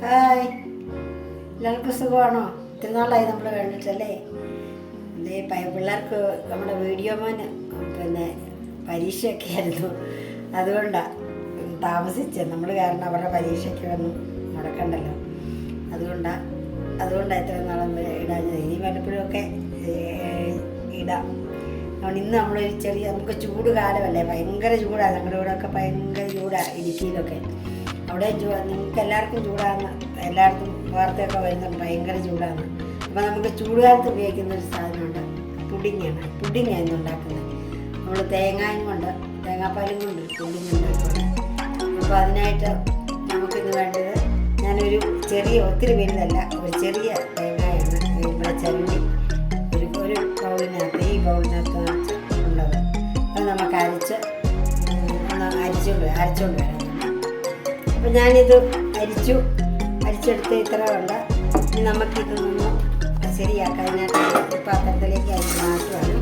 Hi, എല്ലാവർക്കും സുഖമാണോ? ഇത്തിരി നാളായി നമ്മൾ കണ്ടിട്ടല്ലേ. പിള്ളേർക്ക് നമ്മുടെ വീഡിയോ മോന് പരീക്ഷയൊക്കെ ആയിരുന്നു, അതുകൊണ്ടാണ് താമസിച്ചത്. നമ്മൾ കാരണം അവരുടെ പരീക്ഷയ്ക്ക് വന്നു മുടക്കണ്ടല്ലോ, അതുകൊണ്ടാണ് എത്ര നാളും ഇടാഞ്ഞത്. ഇനി വല്ലപ്പോഴുമൊക്കെ ഇടാം. അതുകൊണ്ട് ഇന്ന് നമ്മളൊരു നമുക്ക് ചൂട് കാലമല്ലേ, ഭയങ്കര ചൂടാണ്. ഞങ്ങളുടെ ഇവിടെയൊക്കെ ഭയങ്കര ചൂടാണ്, ഇടുക്കിയിലൊക്കെ. അവിടെ നിങ്ങൾക്ക് എല്ലാവർക്കും ചൂടാണ്, എല്ലായിടത്തും വാർത്തയൊക്കെ വരുന്നുണ്ട് ഭയങ്കര ചൂടാണ്. അപ്പോൾ നമുക്ക് ചൂടുകാലത്ത് ഉപയോഗിക്കുന്ന ഒരു സാധനമുണ്ട്, പുഡിങ്ങാണ് ഇന്ന് ഉണ്ടാക്കുന്നത്. നമ്മൾ തേങ്ങാപ്പാലും കൊണ്ട് പുഡിങ് ഉണ്ടാക്കുന്നത്. അപ്പോൾ അതിനായിട്ട് നമുക്കിന്ന് വേണ്ടത്, ഞാനൊരു ഒത്തിരി വലുതല്ല, ഒരു ചെറിയ തേങ്ങയാണ് ഇവിടെ ചിരണ്ടി ഒരു ബൗളിനകത്ത്, ഈ ബൗളിനകത്ത് ഉള്ളത്. അത് നമുക്ക് അരച്ചുകൊണ്ട് വരാം. അപ്പോൾ ഞാനിത് അരിച്ചെടുത്ത് ഇത്ര ഉണ്ട്. ഇനി നമുക്കിതൊന്ന് ശരിയാക്കാം. അതിനകത്ത് പാത്രത്തിലേക്ക് അരിച്ച് മാറ്റുവാണ്.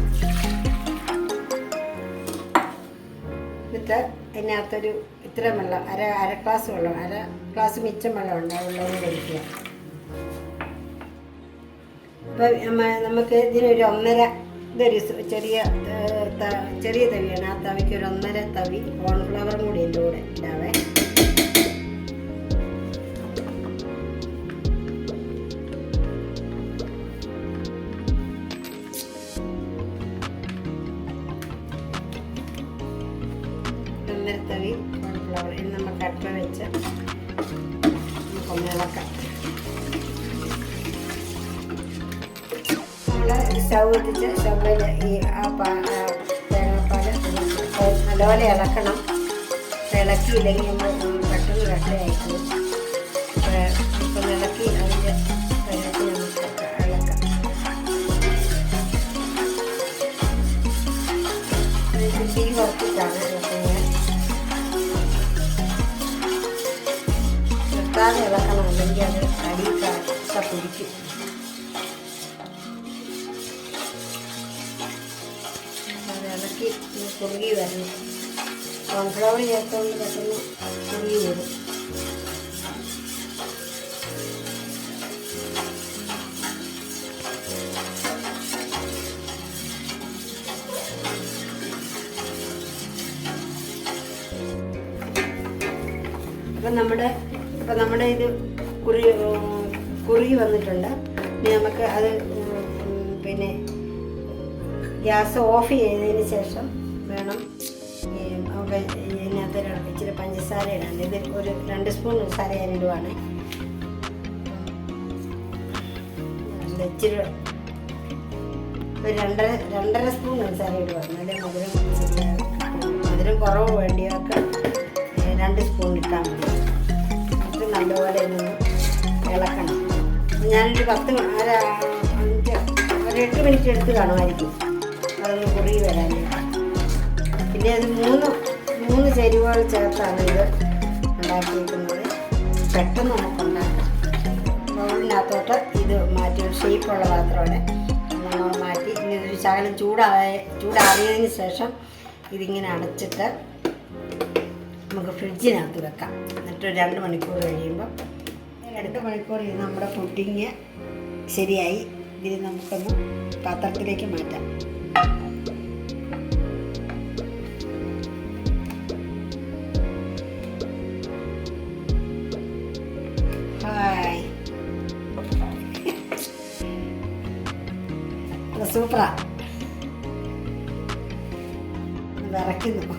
എന്നിട്ട് അതിനകത്തൊരു ഇത്ര വെള്ളം, അര ഗ്ലാസ് വെള്ളം, അര ഗ്ലാസ് മിച്ചം വെള്ളം ഉണ്ട്, ആ വെള്ളം കഴിക്കുക. അപ്പം നമുക്ക് ഇതിനൊരു ഇതൊരു ചെറിയ തവിയാണ്. ആ തവിക്ക് ഒരു 1.5 തവി കോൺഫ്ലവറും കൂടി എൻ്റെ കൂടെ ഇടാവേ. തവി കോൺഫ്ലവർ ഇനി നമുക്ക് അടുപ്പ വെച്ച് നമുക്കൊന്ന് ഇളക്കാം. നമ്മൾ സ്റ്റൗ എത്തിച്ച് സ്റ്റൗവിൽ ഈ തേങ്ങാപ്പാൽ നല്ലപോലെ ഇളക്കണം. ഇളക്കിയില്ലെങ്കിൽ നമ്മൾ പെട്ടെന്ന് കട്ടയായിരിക്കും. ഇപ്പം ഇളക്കി അതിൻ്റെ വെള്ളത്തിൽ നമുക്ക് ഇളക്കാം. തീ കുറച്ചിട്ടാണ് ഇളക്കുന്നത്. നിർത്താതെ ഇളക്കണം, അല്ലെങ്കിൽ അത് അടിയിൽ പിടിക്കും. അത് ഇളക്കി കുറുകി വരണം. കോൺഫ്ലവർ ചേർത്തുകൊണ്ട് പെട്ടെന്ന് കുറുകി വരും. അപ്പം നമ്മുടെ ഇത് കുറുകി വന്നിട്ടുണ്ട്. ഇനി നമുക്ക് അത് പിന്നെ ഗ്യാസ് ഓഫ് ചെയ്തതിന് ശേഷം വേണം നമുക്ക് ഇതിനകത്ത് ഇച്ചിരി പഞ്ചസാര ഇടാൻ. ഇത് ഒരു 2 സ്പൂൺ പഞ്ചസാര ഞാൻ ഇടുവാണ്. ഇച്ചിരി ഒരു 2.5 സ്പൂൺ പഞ്ചസാര ഇടുവാണ്. നല്ല മധുരം കുറവ് വേണ്ടിയൊക്കെ 2 സ്പൂൺ ഇട്ടാൽ മതി. ഇത് നല്ലപോലെ നിന്ന് ഇളക്കണം. ഞാനൊരു 8 മിനിറ്റ് എടുത്ത് കാണുമായിരിക്കും അതൊന്ന് കുറുകി വരാനായിട്ട്. പിന്നെ അത് മൂന്ന് ചേരുവകൾ ചേർത്താണ് ഇത് ഉണ്ടാക്കിയിരിക്കുന്നത്. പെട്ടെന്ന് നമുക്ക് ഉണ്ടാക്കാം. ബൗളിനകത്തോട്ട് ഇത് മാറ്റി, ഒരു ഷേപ്പുള്ള പാത്രമാണ് നമ്മൾ മാറ്റി. ഇനി ഇതൊരു ശകലം ചൂടാറിയതിന് ശേഷം ഇതിങ്ങനെ അടച്ചിട്ട് നമുക്ക് ഫ്രിഡ്ജിനകത്ത് വെക്കാം. എന്നിട്ട് 2 മണിക്കൂർ കഴിയുമ്പോൾ 2 മണിക്കൂർ നമ്മുടെ പുഡിങ് ശരിയായി. ഇതിന് നമുക്കൊന്ന് പാത്രത്തിലേക്ക് മാറ്റാം. ഹായ്, സൂപ്പറാ, വിറയ്ക്കുന്നു,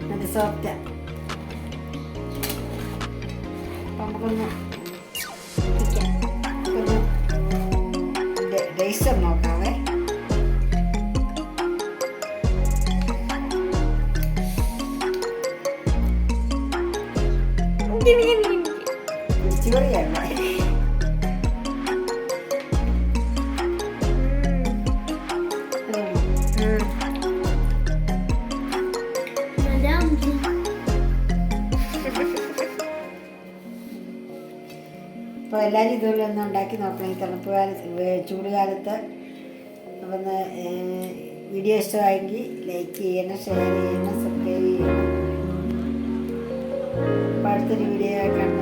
നല്ല സോഫ്റ്റ്. നമുക്കൊന്ന് ടേസ്റ്റ് നോക്കാവേ. ചുവറിയല്ലേ, അപ്പോൾ എല്ലാവരും ഇതുപോലെ ഒന്ന് ഉണ്ടാക്കി നോക്കണം. ഈ തണുപ്പ് കാലത്ത്, ചൂട് കാലത്ത്. അപ്പം വീഡിയോ ഇഷ്ടമായെങ്കിൽ ലൈക്ക് ചെയ്യണം, ഷെയർ ചെയ്യണം, സബ്സ്ക്രൈബ് ചെയ്യണം. അപ്പോൾ അടുത്തൊരു വീഡിയോ കാണാം.